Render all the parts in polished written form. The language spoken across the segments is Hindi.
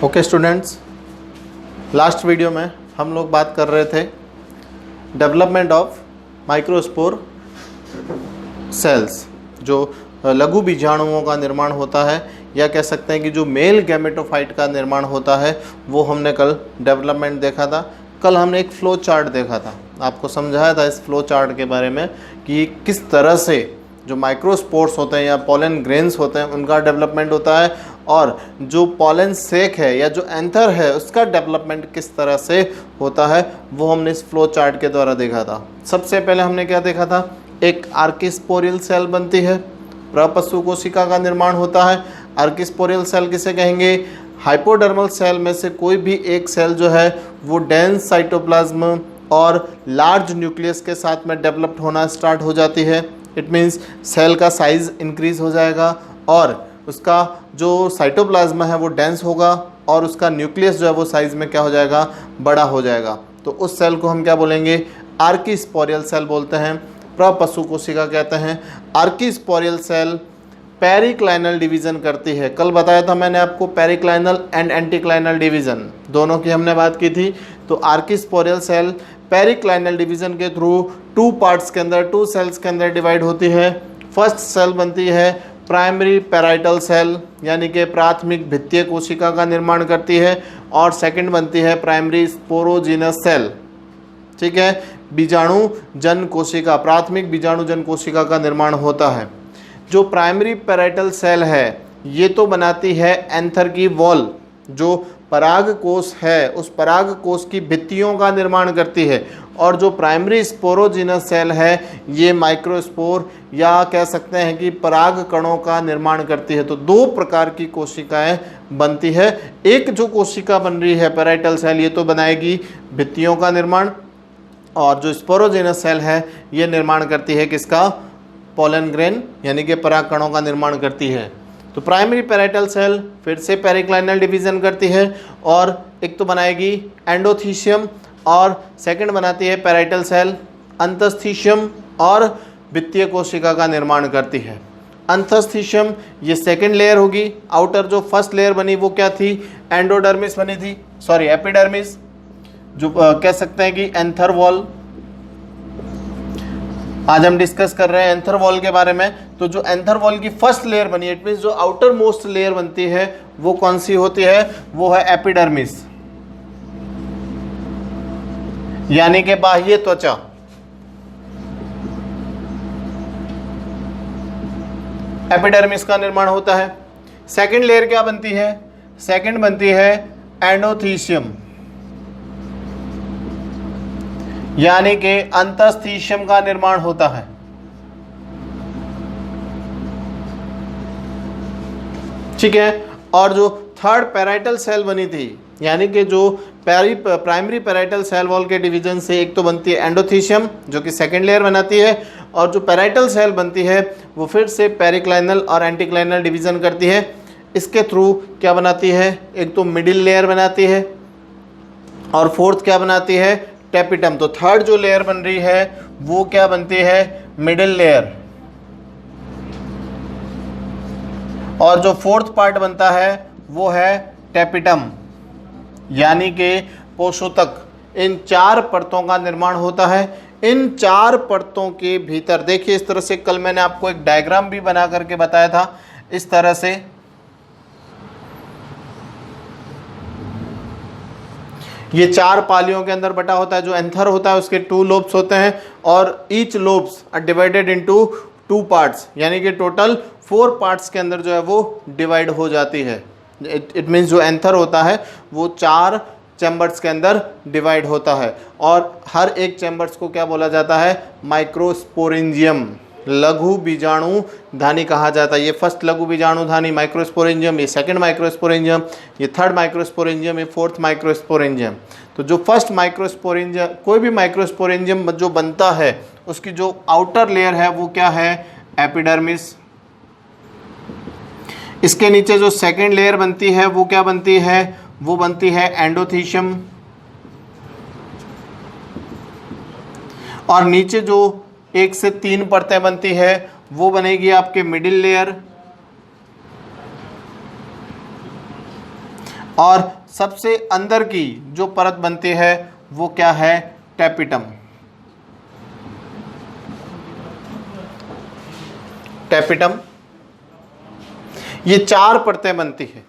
ओके स्टूडेंट्स, लास्ट वीडियो में हम लोग बात कर रहे थे डेवलपमेंट ऑफ माइक्रोस्पोर सेल्स, जो लघु बीजाणुओं का निर्माण होता है, या कह सकते हैं कि जो मेल गैमेटोफाइट का निर्माण होता है, वो हमने कल डेवलपमेंट देखा था। कल हमने एक फ्लो चार्ट देखा था, आपको समझाया था इस फ्लो चार्ट के बारे में कि किस तरह से जो माइक्रोस्पोर्स होते हैं या पॉलन ग्रेन्स होते हैं उनका डेवलपमेंट होता है, और जो पॉलन सेक है या जो एंथर है उसका डेवलपमेंट किस तरह से होता है, वो हमने इस फ्लो चार्ट के द्वारा देखा था। सबसे पहले हमने क्या देखा था, एक आर्किस्पोरियल सेल बनती है, प्रपशु कोशिका का निर्माण होता है। आर्किस्पोरियल सेल किसे कहेंगे? हाइपोडर्मल सेल में से कोई भी एक सेल जो है वो डेंस साइटोप्लाज्म और लार्ज न्यूक्लियस के साथ में डेवलप्ड होना स्टार्ट हो जाती है। इट मीन्स सेल का साइज इंक्रीज हो जाएगा और उसका जो साइटोप्लाज्म है वो डेंस होगा और उसका न्यूक्लियस जो है वो साइज में क्या हो जाएगा, बड़ा हो जाएगा। तो उस सेल को हम क्या बोलेंगे? आर्किस्पोरियल सेल बोलते हैं, प्रपशु कोशिका कहते हैं। आर्किस्पोरियल सेल पेरिक्लाइनल डिवीजन करती है। कल बताया था मैंने आपको पेरिक्लाइनल एंड एंटीक्लाइनल डिवीजन दोनों की हमने बात की थी। तो आर्किस्पोरियल सेल पेरिक्लाइनल डिवीजन के थ्रू टू पार्ट्स के अंदर, टू सेल्स के अंदर डिवाइड होती है। फर्स्ट सेल बनती है प्राइमरी पैराइटल सेल, यानी कि प्राथमिक भित्तीय कोशिका का निर्माण करती है, और सेकंड बनती है प्राइमरी स्पोरोजिनस सेल। ठीक है, बीजाणु जन कोशिका, प्राथमिक बीजाणु जन कोशिका का निर्माण होता है। जो प्राइमरी पैराइटल सेल है ये तो बनाती है एंथर की वॉल, जो पराग कोश है उस पराग कोश की भित्तियों का निर्माण करती है, और जो प्राइमरी स्पोरोजिनस सेल है ये माइक्रोस्पोर या कह सकते हैं कि पराग कणों का निर्माण करती है। तो दो प्रकार की कोशिकाएं बनती है। एक जो कोशिका बन रही है पैराइटल सेल, ये तो बनाएगी भित्तियों का निर्माण, और जो स्पोरोजिनस सेल है ये निर्माण करती है किसका? पॉलन ग्रेन, यानी कि पराग कणों का निर्माण करती है। तो प्राइमरी पैराइटल सेल फिर से पेरिक्लाइनल डिवीजन करती है, और एक तो बनाएगी एंडोथीशियम, और सेकंड बनाती है पैराइटल सेल अंतस्थीशियम, और भित्तीय कोशिका का निर्माण करती है। अंतस्थीशियम ये सेकंड लेयर होगी। आउटर जो फर्स्ट लेयर बनी वो क्या थी? एंडोडर्मिस बनी थी, सॉरी एपिडर्मिस, जो कह सकते हैं कि एंथर वॉल। आज हम डिस्कस कर रहे हैं एंथर वॉल के बारे में। तो जो एंथर वॉल की फर्स्ट लेयर बनी, इट मीन्स जो आउटर मोस्ट लेयर बनती है वो कौन सी होती है? वो है एपिडर्मिस, यानी कि बाह्य त्वचा। एपिडर्मिस का निर्माण होता है। सेकंड लेयर क्या बनती है? सेकंड बनती है एंडोथीशियम, यानी कि अंतस्थीशियम का निर्माण होता है। ठीक है, और जो थर्ड पैराइटल सेल बनी थी, यानी कि जो प्राइमरी पैराइटल सेल वॉल के डिवीजन से एक तो बनती है एंडोथीशियम जो कि सेकंड लेयर बनाती है, और जो पैराइटल सेल बनती है वो फिर से पेरिक्लाइनल और एंटीक्लाइनल डिवीजन करती है। इसके थ्रू क्या बनाती है? एक तो मिडिल लेयर बनाती है, और फोर्थ क्या बनाती है? टेपिटम। तो थर्ड जो लेयर बन रही है वो क्या बनती है? मिडिल लेयर, और जो फोर्थ पार्ट बनता है वो है टेपिटम, यानी कि पोषोतक। इन चार परतों का निर्माण होता है। इन चार परतों के भीतर देखिए, इस तरह से कल मैंने आपको एक डायग्राम भी बना करके बताया था। इस तरह से ये चार पालियों के अंदर बटा होता है। जो एंथर होता है उसके टू लोब्स होते हैं, और each lobes are divided into two parts, यानी कि टोटल 4 पार्ट्स के अंदर जो है वो डिवाइड हो जाती है। इट मीन्स जो एंथर होता है वो 4 चैम्बर्स के अंदर डिवाइड होता है, और हर एक चैम्बर्स को क्या बोला जाता है? माइक्रोस्पोरेंजियम, लघु बीजाणु धानी कहा जाता है। ये फर्स्ट लघु बीजाणु धानी माइक्रोस्पोरेंजियम, ये सेकंड माइक्रोस्पोरेंजियम, ये थर्ड माइक्रोस्पोरेंजियम, ये फोर्थ माइक्रोस्पोरेंजियम। तो जो फर्स्ट माइक्रोस्पोरेंजियम, कोई भी माइक्रोस्पोरेंजियम जो बनता है उसकी जो आउटर लेयर है वो क्या है? एपिडर्मिस। इसके नीचे जो सेकंड लेयर बनती है वो क्या बनती है? वो बनती है एंडोथीशियम, और नीचे जो 1 से 3 परतें बनती है वो बनेगी आपके मिडिल लेयर, और सबसे अंदर की जो परत बनती है वो क्या है, टैपिटम। टैपिटम, ये 4 परतें बनती है।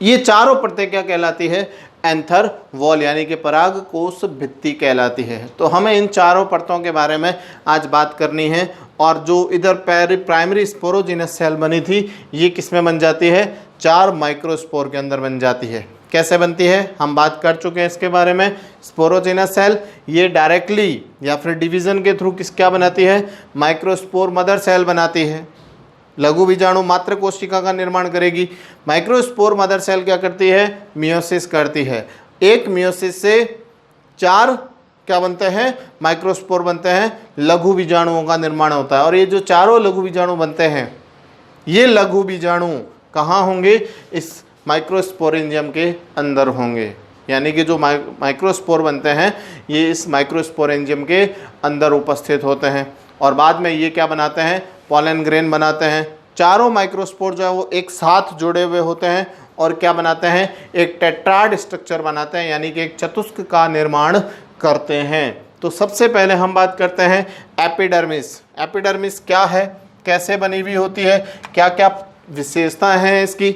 ये चारों परतें क्या कहलाती है, एंथर वॉल यानी कि परागकोश भित्ति कहलाती है। तो हमें इन चारों परतों के बारे में आज बात करनी है। और जो इधर प्राइमरी स्पोरोजिनस सेल बनी थी, ये किस में बन जाती है, 4 माइक्रोस्पोर के अंदर बन जाती है। कैसे बनती है हम बात कर चुके हैं इसके बारे में। स्पोरोजिनस सेल ये डायरेक्टली या फिर डिवीजन के थ्रू क्या बनाती है, माइक्रोस्पोर मदर सेल बनाती है। लघु बीजाणु मात्र कोशिका का निर्माण करेगी। माइक्रोस्पोर मदर सेल क्या करती है, मियोसिस करती है। एक मियोसिस से 4 क्या बनते हैं, माइक्रोस्पोर बनते हैं, लघु बीजाणुओं का निर्माण होता है। और ये जो चारों लघु बीजाणु बनते हैं, ये लघु बीजाणु कहाँ होंगे, इस माइक्रोस्पोरेंजियम के अंदर होंगे। यानी कि जो माइक्रोस्पोर बनते हैं ये इस माइक्रोस्पोरेंजियम के अंदर उपस्थित होते हैं। और बाद में ये क्या बनाते हैं, पॉलन ग्रेन बनाते हैं। चारों माइक्रोस्पोर जो है वो एक साथ जुड़े हुए होते हैं और क्या बनाते हैं, एक टेट्राड स्ट्रक्चर बनाते हैं, यानी कि एक चतुष्क का निर्माण करते हैं। तो सबसे पहले हम बात करते हैं एपिडर्मिस। एपिडर्मिस क्या है, कैसे बनी हुई होती है, क्या क्या विशेषताएं हैं इसकी।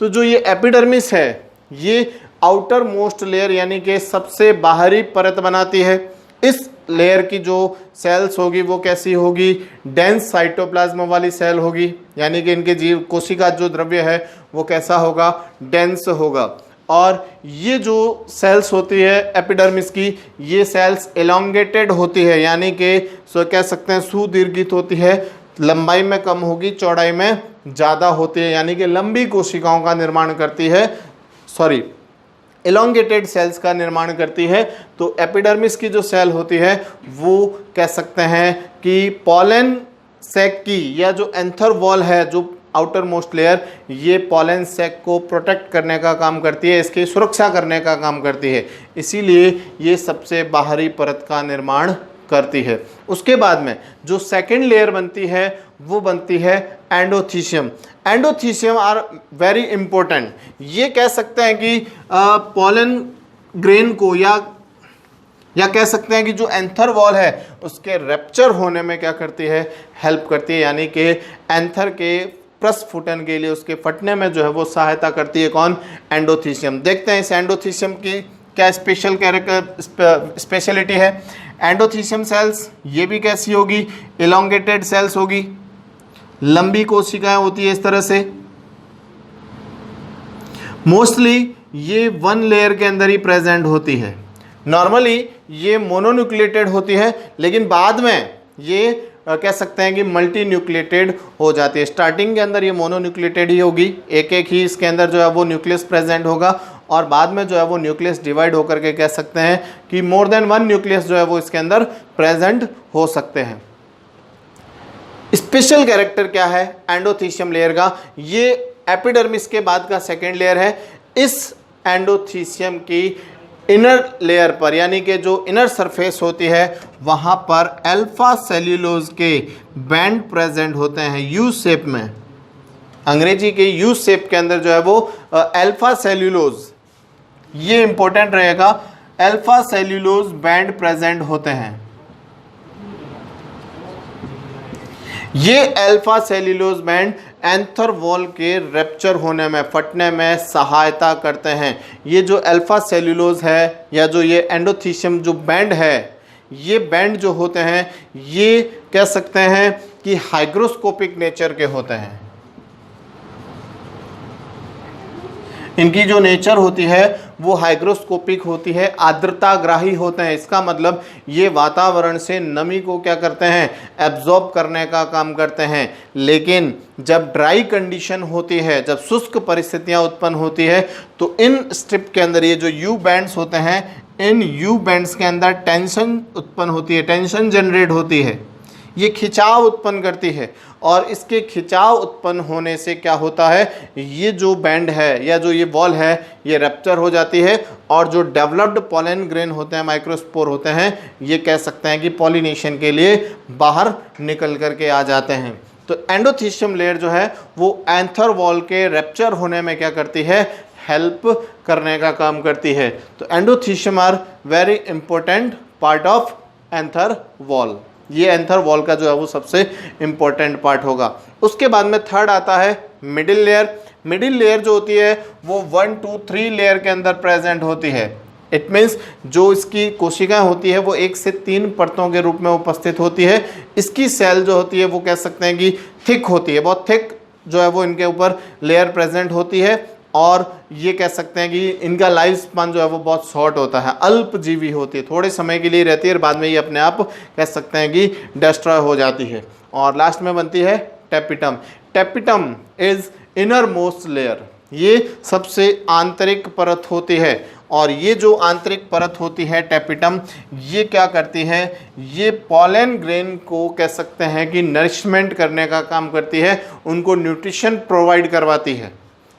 तो जो ये एपिडर्मिस है ये आउटर मोस्ट लेयर यानी कि सबसे बाहरी परत बनाती है। इस लेयर की जो सेल्स होगी वो कैसी होगी, डेंस साइटोप्लाज्म वाली सेल होगी। यानी कि इनके जीव कोशिका जो द्रव्य है वो कैसा होगा, डेंस होगा। और ये जो सेल्स होती है एपिडर्मिस की, ये सेल्स एलोंगेटेड होती है, यानी कि कह सकते हैं सुदीर्घित होती है। लंबाई में कम होगी, चौड़ाई में ज़्यादा होती है, यानी कि लंबी कोशिकाओं का निर्माण करती है, एलोंगेटेड सेल्स का निर्माण करती है। तो एपिडर्मिस की जो सेल होती है वो कह सकते हैं कि पॉलन सैक की, या जो एंथर वॉल है जो आउटर मोस्ट लेयर, ये पॉलन सैक को प्रोटेक्ट करने का काम करती है, इसकी सुरक्षा करने का काम करती है। इसीलिए ये सबसे बाहरी परत का निर्माण करती है। उसके बाद में जो सेकेंड लेयर बनती है वो बनती है endothecium. Endothecium are very important. ये कह सकते हैं कि पॉलन ग्रेन को या कह सकते हैं कि जो एंथर वॉल है उसके रैप्चर होने में क्या करती है, हेल्प करती है। यानी कि एंथर के प्रस्फुटन के लिए, उसके फटने में जो है वो सहायता करती है। कौन, एंडोथीशियम। देखते हैं इस एंडोथीशियम की क्या स्पेशल स्पेशलिटी है। एंडोथीशियम सेल्स ये भी कैसी होगी, एलोंगेटेड सेल्स होगी, लंबी कोशिकाएं होती है इस तरह से। मोस्टली ये 1 लेयर के अंदर ही प्रेजेंट होती है। नॉर्मली ये मोनोन्यूक्लिएटेड होती है, लेकिन बाद में ये कह सकते हैं कि मल्टी न्यूक्लिएटेड हो जाती है। स्टार्टिंग के अंदर ये मोनोन्यूक्लिएटेड ही होगी, एक एक ही इसके अंदर जो है वो न्यूक्लियस प्रेजेंट होगा। और बाद में जो है वो न्यूक्लियस डिवाइड होकर के कह सकते हैं कि मोर देन 1 न्यूक्लियस जो है वो इसके अंदर प्रेजेंट हो सकते हैं। स्पेशल कैरेक्टर क्या है एंडोथीशियम लेयर का, ये एपिडर्मिस के बाद का सेकेंड लेयर है। इस एंडोथीशियम की इनर लेयर पर, यानी कि जो इनर सरफेस होती है वहाँ पर अल्फा सेल्यूलोज के बैंड प्रेजेंट होते हैं यू शेप में। अंग्रेजी के यू शेप के अंदर जो है वो अल्फा सेल्यूलोज, ये इंपॉर्टेंट रहेगा, अल्फा सेल्यूलोज बैंड प्रेजेंट होते हैं। ये alpha cellulose band anther wall के रैप्चर होने में, फटने में सहायता करते हैं। ये जो अल्फा सेल्यूलोज है या जो ये एंडोथीशियम जो बैंड है, ये बैंड जो होते हैं ये कह सकते हैं कि हाइग्रोस्कोपिक नेचर के होते हैं। इनकी जो नेचर होती है वो हाइग्रोस्कोपिक होती है, आर्द्रताग्राही होते हैं। इसका मतलब ये वातावरण से नमी को क्या करते हैं, एब्जॉर्ब करने का काम करते हैं। लेकिन जब ड्राई कंडीशन होती है, जब शुष्क परिस्थितियां उत्पन्न होती है, तो इन स्ट्रिप के अंदर ये जो यू बैंड्स होते हैं, इन यू बैंड्स के अंदर टेंशन उत्पन्न होती है, टेंशन जनरेट होती है, ये खिंचाव उत्पन्न करती है। और इसके खिंचाव उत्पन्न होने से क्या होता है, ये जो बैंड है या जो ये वॉल है ये रैप्चर हो जाती है। और जो डेवलप्ड पॉलन ग्रेन होते हैं, माइक्रोस्पोर होते हैं, ये कह सकते हैं कि पॉलिनेशन के लिए बाहर निकल करके आ जाते हैं। तो एंडोथीशियम लेयर जो है वो एंथर वॉल के रैप्चर होने में क्या करती है, हेल्प करने का काम करती है। तो endothecium are very important part of anther wall. ये एंथर वॉल का जो है वो सबसे इंपॉर्टेंट पार्ट होगा। उसके बाद में थर्ड आता है मिडिल लेयर। मिडिल लेयर जो होती है वो 1 2 3 लेयर के अंदर प्रेजेंट होती है। इट मीन्स जो इसकी कोशिकाएं होती है वो 1 से 3 परतों के रूप में उपस्थित होती है। इसकी सेल जो होती है वो कह सकते हैं कि थिक होती है, बहुत थिक जो है वो इनके ऊपर लेयर प्रेजेंट होती है। और ये कह सकते हैं कि इनका लाइफ स्पान जो है वो बहुत शॉर्ट होता है, अल्पजीवी होती है, थोड़े समय के लिए रहती है और बाद में ये अपने आप कह सकते हैं कि डिस्ट्रॉय हो जाती है। और लास्ट में बनती है tapetum. Tapetum is inner most layer, ये सबसे आंतरिक परत होती है। और ये जो आंतरिक परत होती है टेपिटम, ये क्या करती है, ये पॉलन ग्रेन को कह सकते हैं कि नरिशमेंट करने का काम करती है, उनको न्यूट्रिशन प्रोवाइड करवाती है।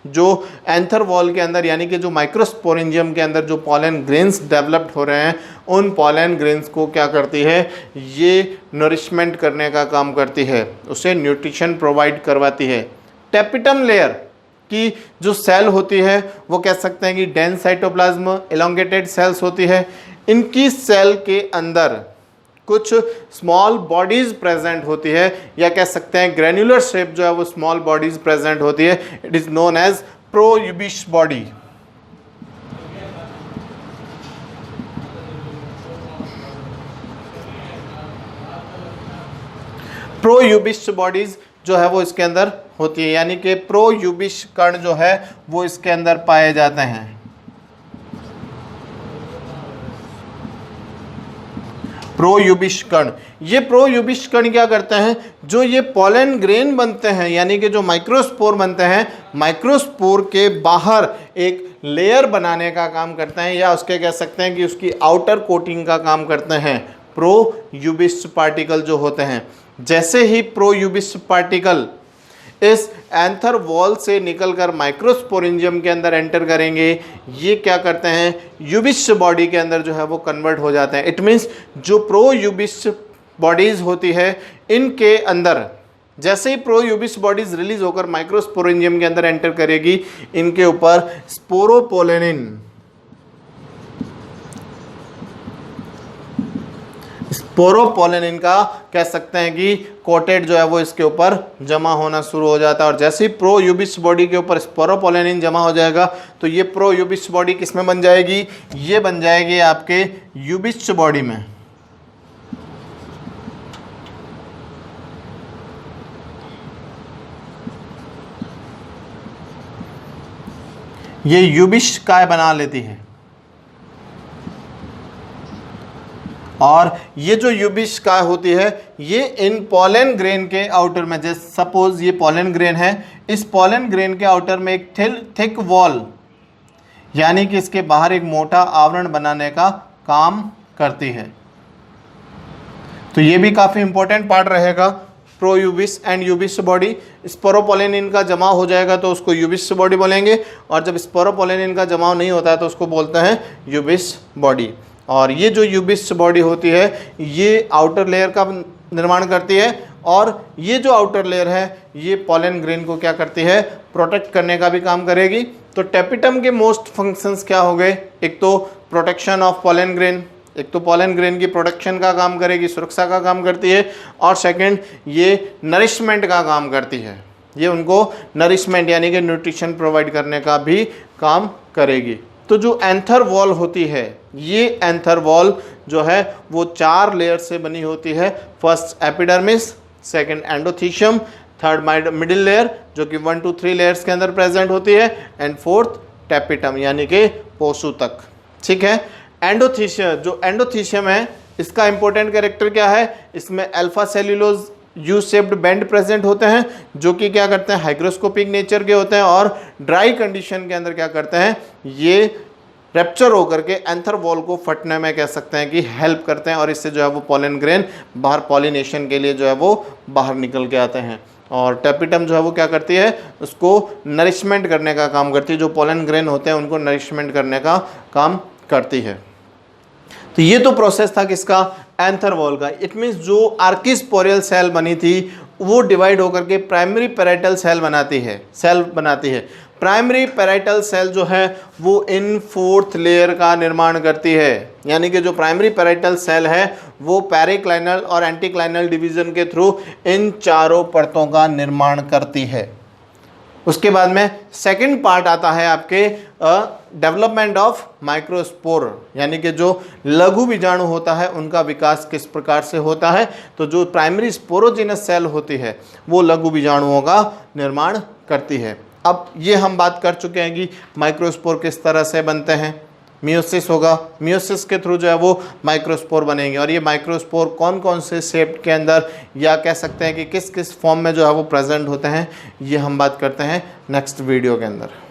जो एंथर वॉल के अंदर यानी कि जो माइक्रोस्पोरेंजियम के अंदर जो पॉलन ग्रेन्स डेवलप्ड हो रहे हैं, उन पॉलन ग्रेन्स को क्या करती है, ये नरिशमेंट करने का काम करती है, उसे न्यूट्रिशन प्रोवाइड करवाती है। टेपिटम लेयर की जो सेल होती है वो कह सकते हैं कि डेंस साइटोप्लाज्म एलोंगेटेड सेल्स होती है। इनकी सेल के अंदर कुछ स्मॉल बॉडीज प्रेजेंट होती है, या कह सकते हैं ग्रेन्युलर शेप जो है वो स्मॉल बॉडीज प्रेजेंट होती है। इट इज नोन एज प्रोयूबिश बॉडी। प्रोयूबिश बॉडीज जो है वो इसके अंदर होती है, यानी कि प्रोयूबिश कण जो है वो इसके अंदर पाए जाते हैं। प्रोयूबिश कण, ये प्रोयूबिश कण क्या करते हैं, जो ये पॉलन ग्रेन बनते हैं यानी कि जो माइक्रोस्पोर बनते हैं, माइक्रोस्पोर के बाहर एक लेयर बनाने का काम करते हैं, या उसके कह सकते हैं कि उसकी आउटर कोटिंग का काम करते हैं प्रोयूबिश पार्टिकल जो होते हैं। जैसे ही प्रोयूबिश पार्टिकल इस एंथर वॉल से निकलकर माइक्रोस्पोरेंजियम के अंदर एंटर करेंगे, ये क्या करते हैं, यूबिश बॉडी के अंदर जो है वो कन्वर्ट हो जाते हैं। इट मीन्स जो प्रोयूबिश बॉडीज होती है, इनके अंदर जैसे ही प्रोयूबिश बॉडीज रिलीज होकर माइक्रोस्पोरेंजियम के अंदर एंटर करेगी, इनके ऊपर स्पोरोपोलेनिन, स्पोरोपोलेनिन का कह सकते हैं कि कोटेड जो है वो इसके ऊपर जमा होना शुरू हो जाता है। और जैसे ही प्रोयूबिश बॉडी के ऊपर स्पोरोपोलेनिन जमा हो जाएगा तो ये प्रोयूबिश बॉडी किस में बन जाएगी, ये बन जाएगी आपके यूबिश बॉडी में। ये यूबिश काय बना लेती है। और ये जो यूबिश काय होती है, ये इन पॉलन ग्रेन के आउटर में, जैसे सपोज ये पॉलन ग्रेन है, इस पॉलन ग्रेन के आउटर में एक थिक वॉल यानी कि इसके बाहर एक मोटा आवरण बनाने का काम करती है। तो ये भी काफ़ी इंपॉर्टेंट पार्ट रहेगा, प्रोयूबिश एंड यूबिश बॉडी। स्पोरोपोलेनिन का जमा हो जाएगा तो उसको यूबिश बॉडी बोलेंगे, और जब स्पोरोपोलेनिन का जमाव नहीं होता है तो उसको बोलते हैं यूबिश बॉडी। और ये जो यूबिश बॉडी होती है, ये आउटर लेयर का निर्माण करती है, और ये जो आउटर लेयर है ये पॉलन ग्रेन को क्या करती है, प्रोटेक्ट करने का भी काम करेगी। तो टेपिटम के मोस्ट फंक्शंस क्या हो गए, एक तो प्रोटेक्शन ऑफ पॉलन ग्रेन, एक तो पॉलन ग्रेन की प्रोटेक्शन का काम करेगी, सुरक्षा का काम करती है, और सेकंड ये नरिशमेंट का काम करती है, ये उनको नरिशमेंट यानी कि न्यूट्रिशन प्रोवाइड करने का भी काम करेगी। तो जो एंथर वॉल होती है, ये एंथर वॉल जो है वो 4 लेयर से बनी होती है। First epidermis, second endothecium, third middle layer जो कि 1 2 3 लेयर्स के अंदर प्रेजेंट होती है, एंड फोर्थ टेपिटम यानी कि पोसू तक। ठीक है। एंडोथीशियम, जो एंडोथीशियम है इसका इंपॉर्टेंट कैरेक्टर क्या है, इसमें alpha cellulose U shaped band present होते हैं जो कि क्या करते हैं, हाइग्रोस्कोपिक नेचर के होते हैं, और ड्राई कंडीशन के अंदर क्या करते हैं, ये रैप्चर होकर के एंथर वॉल को फटने में कह सकते हैं कि हेल्प करते हैं, और इससे जो है वो पॉलन ग्रेन बाहर पॉलिनेशन के लिए जो है वो बाहर निकल के आते हैं। और टेपिटम जो है वो क्या करती है, उसको नरिशमेंट करने का काम करती है, जो पॉलन ग्रेन होते हैं उनको नरिशमेंट करने का काम करती है। तो ये तो प्रोसेस था किसका, एंथर वॉल का। इट मीन्स जो आर्किस्पोरियल सेल बनी थी वो डिवाइड होकर के प्राइमरी पैराइटल सेल बनाती है। प्राइमरी पैराइटल सेल जो है वो इन 4th लेयर का निर्माण करती है, यानी कि जो प्राइमरी पैराइटल सेल है वो पेरिक्लाइनल और एंटीक्लाइनल डिवीजन के थ्रू इन चारों परतों का निर्माण करती है। उसके बाद में सेकंड पार्ट आता है आपके डेवलपमेंट ऑफ माइक्रोस्पोर, यानी कि जो लघु बीजाणु होता है उनका विकास किस प्रकार से होता है। तो जो प्राइमरी स्पोरोजिनस सेल होती है वो लघु बीजाणुओं का निर्माण करती है। अब ये हम बात कर चुके हैं कि माइक्रोस्पोर किस तरह से बनते हैं। मियोसिस होगा, मियोसिस के थ्रू जो है वो माइक्रोस्पोर बनेंगे, और ये माइक्रोस्पोर कौन कौन से शेप के अंदर या कह सकते हैं कि किस किस फॉर्म में जो है वो प्रेजेंट होते हैं, ये हम बात करते हैं नेक्स्ट वीडियो के अंदर।